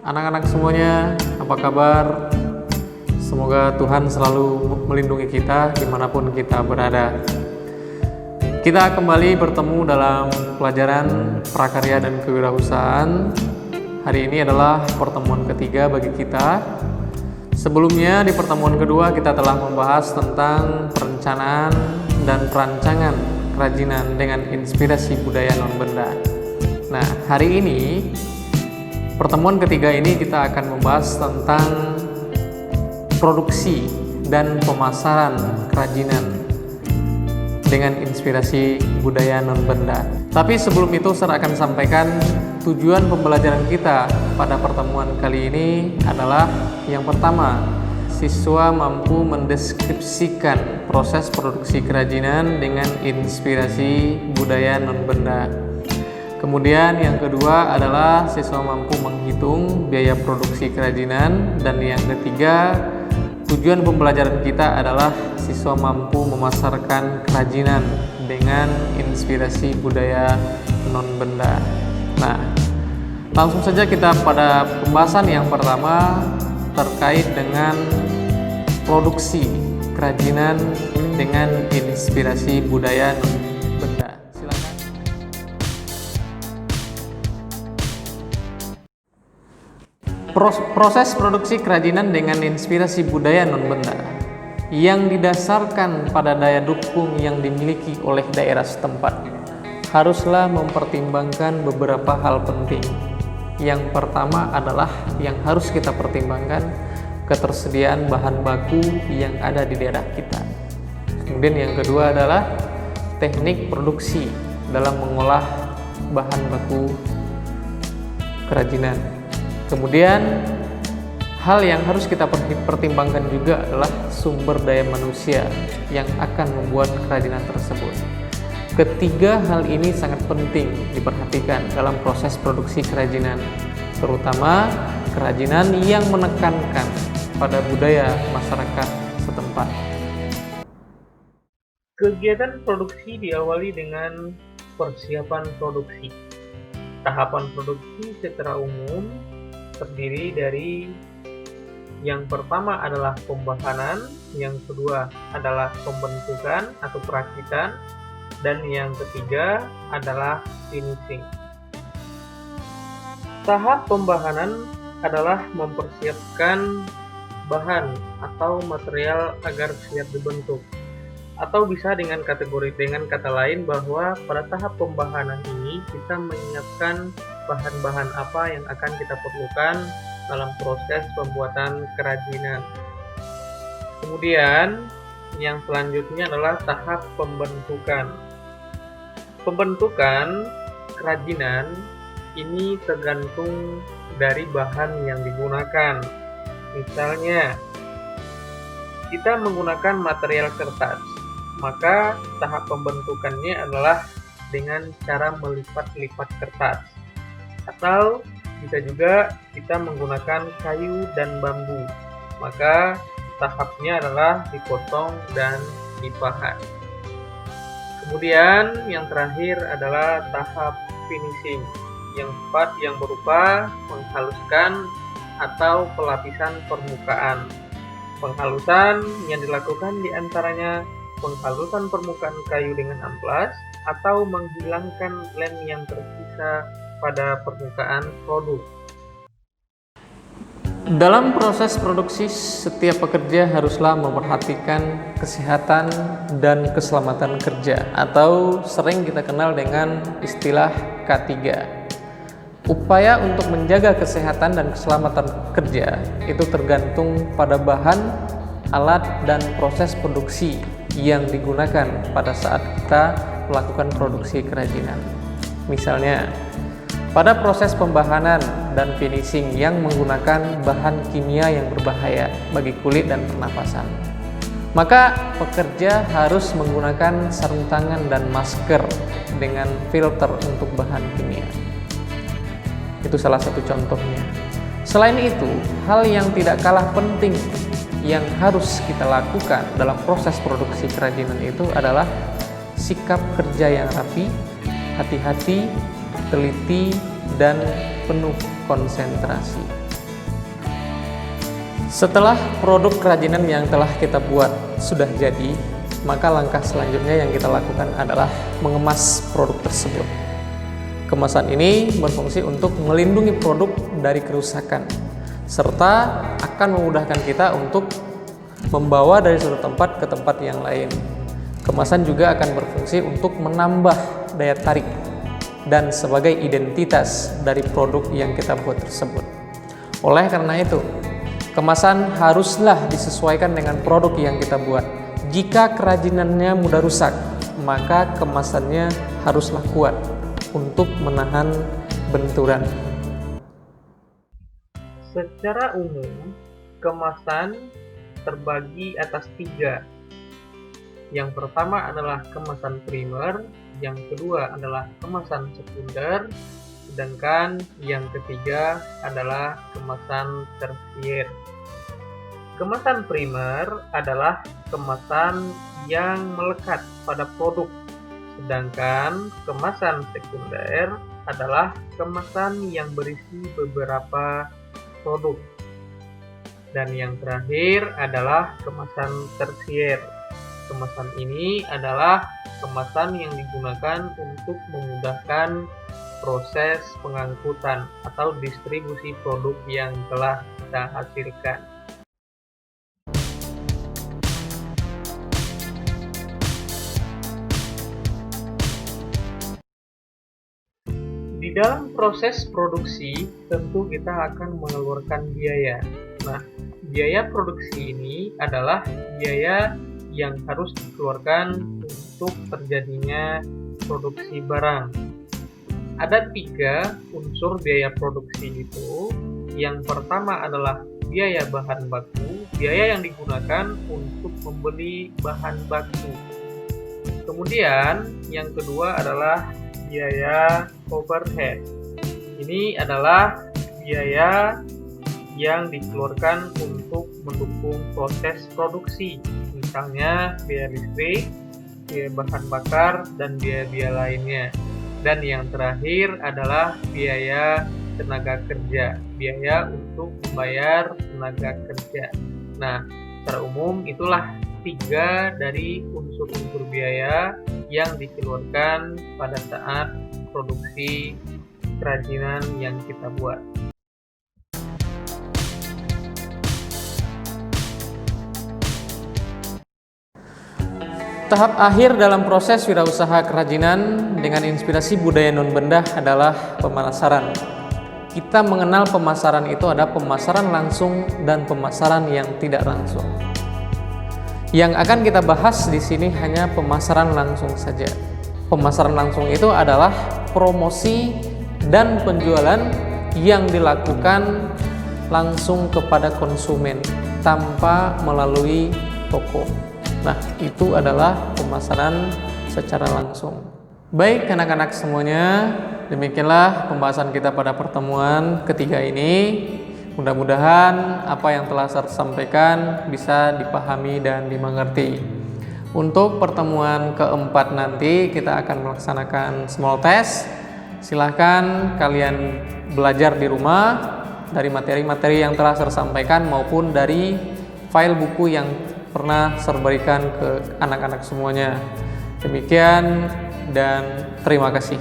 anak-anak semuanya, apa kabar? Semoga Tuhan selalu melindungi kita dimanapun kita berada. Kita kembali bertemu dalam pelajaran prakarya dan kewirausahaan. Hari ini adalah pertemuan ketiga bagi kita. Sebelumnya di pertemuan kedua kita telah membahas tentang perencanaan dan perancangan kerajinan dengan inspirasi budaya non-benda. Nah, hari ini pertemuan ketiga ini kita akan membahas tentang produksi dan pemasaran kerajinan dengan inspirasi budaya non-benda. Tapi sebelum itu saya akan sampaikan tujuan pembelajaran kita pada pertemuan kali ini adalah yang pertama, siswa mampu mendeskripsikan proses produksi kerajinan dengan inspirasi budaya non-benda. Kemudian yang kedua adalah siswa mampu menghitung biaya produksi kerajinan, dan yang ketiga tujuan pembelajaran kita adalah siswa mampu memasarkan kerajinan dengan inspirasi budaya non-benda. Nah, langsung saja kita pada pembahasan yang pertama terkait dengan produksi kerajinan dengan inspirasi budaya non-benda. Proses produksi kerajinan dengan inspirasi budaya non-benda yang didasarkan pada daya dukung yang dimiliki oleh daerah setempat haruslah mempertimbangkan beberapa hal penting. Yang pertama adalah yang harus kita pertimbangkan ketersediaan bahan baku yang ada di daerah kita. Kemudian yang kedua adalah teknik produksi dalam mengolah bahan baku kerajinan. Kemudian hal yang harus kita pertimbangkan juga adalah sumber daya manusia yang akan membuat kerajinan tersebut. Ketiga hal ini sangat penting diperhatikan dalam proses produksi kerajinan, terutama kerajinan yang menekankan pada budaya masyarakat setempat. Kegiatan produksi diawali dengan persiapan produksi. Tahapan produksi secara umum terdiri dari yang pertama adalah pembahanan, yang kedua adalah pembentukan atau perakitan, dan yang ketiga adalah finishing. Tahap pembahanan adalah mempersiapkan bahan atau material agar siap dibentuk. Atau bisa dengan kata lain bahwa pada tahap pembahanan ini kita menyiapkan bahan-bahan apa yang akan kita perlukan dalam proses pembuatan kerajinan. Kemudian yang selanjutnya adalah tahap pembentukan. Pembentukan kerajinan ini tergantung dari bahan yang digunakan. Misalnya, kita menggunakan material kertas, maka tahap pembentukannya adalah dengan cara melipat-lipat kertas. Atau bisa juga kita menggunakan kayu dan bambu, maka tahapnya adalah dipotong dan dipahat. Kemudian yang terakhir adalah tahap finishing, yang berupa menghaluskan atau pelapisan permukaan. Penghalusan yang dilakukan diantaranya penghalusan permukaan kayu dengan amplas atau menghilangkan lem yang tersisa pada permukaan produk. Dalam proses produksi, setiap pekerja haruslah memperhatikan kesehatan dan keselamatan kerja, atau sering kita kenal dengan istilah K3. Upaya untuk menjaga kesehatan dan keselamatan kerja itu tergantung pada bahan, alat, dan proses produksi yang digunakan pada saat kita melakukan produksi kerajinan. Misalnya, pada proses pembahanan dan finishing yang menggunakan bahan kimia yang berbahaya bagi kulit dan pernapasan, maka pekerja harus menggunakan sarung tangan dan masker dengan filter untuk bahan kimia. Itu salah satu contohnya. Selain itu, hal yang tidak kalah penting yang harus kita lakukan dalam proses produksi kerajinan itu adalah sikap kerja yang rapi, hati-hati, teliti, dan penuh konsentrasi. Setelah produk kerajinan yang telah kita buat sudah jadi, maka langkah selanjutnya yang kita lakukan adalah mengemas produk tersebut. Kemasan ini berfungsi untuk melindungi produk dari kerusakan, serta akan memudahkan kita untuk membawa dari satu tempat ke tempat yang lain. Kemasan juga akan berfungsi untuk menambah daya tarik dan sebagai identitas dari produk yang kita buat tersebut. Oleh karena itu, kemasan haruslah disesuaikan dengan produk yang kita buat. Jika kerajinannya mudah rusak, maka kemasannya haruslah kuat untuk menahan benturan. Secara umum, kemasan terbagi atas 3. Yang pertama adalah kemasan primer, yang kedua adalah kemasan sekunder, sedangkan yang ketiga adalah kemasan tersier. Kemasan primer adalah kemasan yang melekat pada produk, sedangkan kemasan sekunder adalah kemasan yang berisi beberapa produk. Dan yang terakhir adalah kemasan tersier. Kemasan ini adalah kemasan yang digunakan untuk memudahkan proses pengangkutan atau distribusi produk yang telah kita hasilkan. Di dalam proses produksi, tentu kita akan mengeluarkan biaya. Nah, biaya produksi ini adalah biaya yang harus dikeluarkan untuk terjadinya produksi barang. Ada 3 unsur biaya produksi itu. Yang pertama adalah biaya bahan baku, biaya yang digunakan untuk membeli bahan baku. Kemudian yang kedua adalah biaya overhead. Ini adalah biaya yang dikeluarkan untuk mendukung proses produksi, misalnya biaya listrik, biaya bahan bakar, dan biaya-biaya lainnya. Dan yang terakhir adalah biaya tenaga kerja, biaya untuk membayar tenaga kerja. Nah, secara umum itulah 3 dari unsur-unsur biaya yang dikeluarkan pada saat produksi kerajinan yang kita buat. Tahap akhir dalam proses wirausaha kerajinan dengan inspirasi budaya non-benda adalah pemasaran. Kita mengenal pemasaran itu ada pemasaran langsung dan pemasaran yang tidak langsung. Yang akan kita bahas di sini hanya pemasaran langsung saja. Pemasaran langsung itu adalah promosi dan penjualan yang dilakukan langsung kepada konsumen tanpa melalui toko. Nah, itu adalah pemasaran secara langsung. Baik anak-anak semuanya, demikianlah pembahasan kita pada pertemuan ketiga ini. Mudah-mudahan apa yang telah saya sampaikan bisa dipahami dan dimengerti. Untuk pertemuan keempat nanti kita akan melaksanakan small test. Silahkan kalian belajar di rumah dari materi-materi yang telah saya sampaikan maupun dari file buku yang pernah saya berikan ke anak-anak semuanya. Demikian dan terima kasih.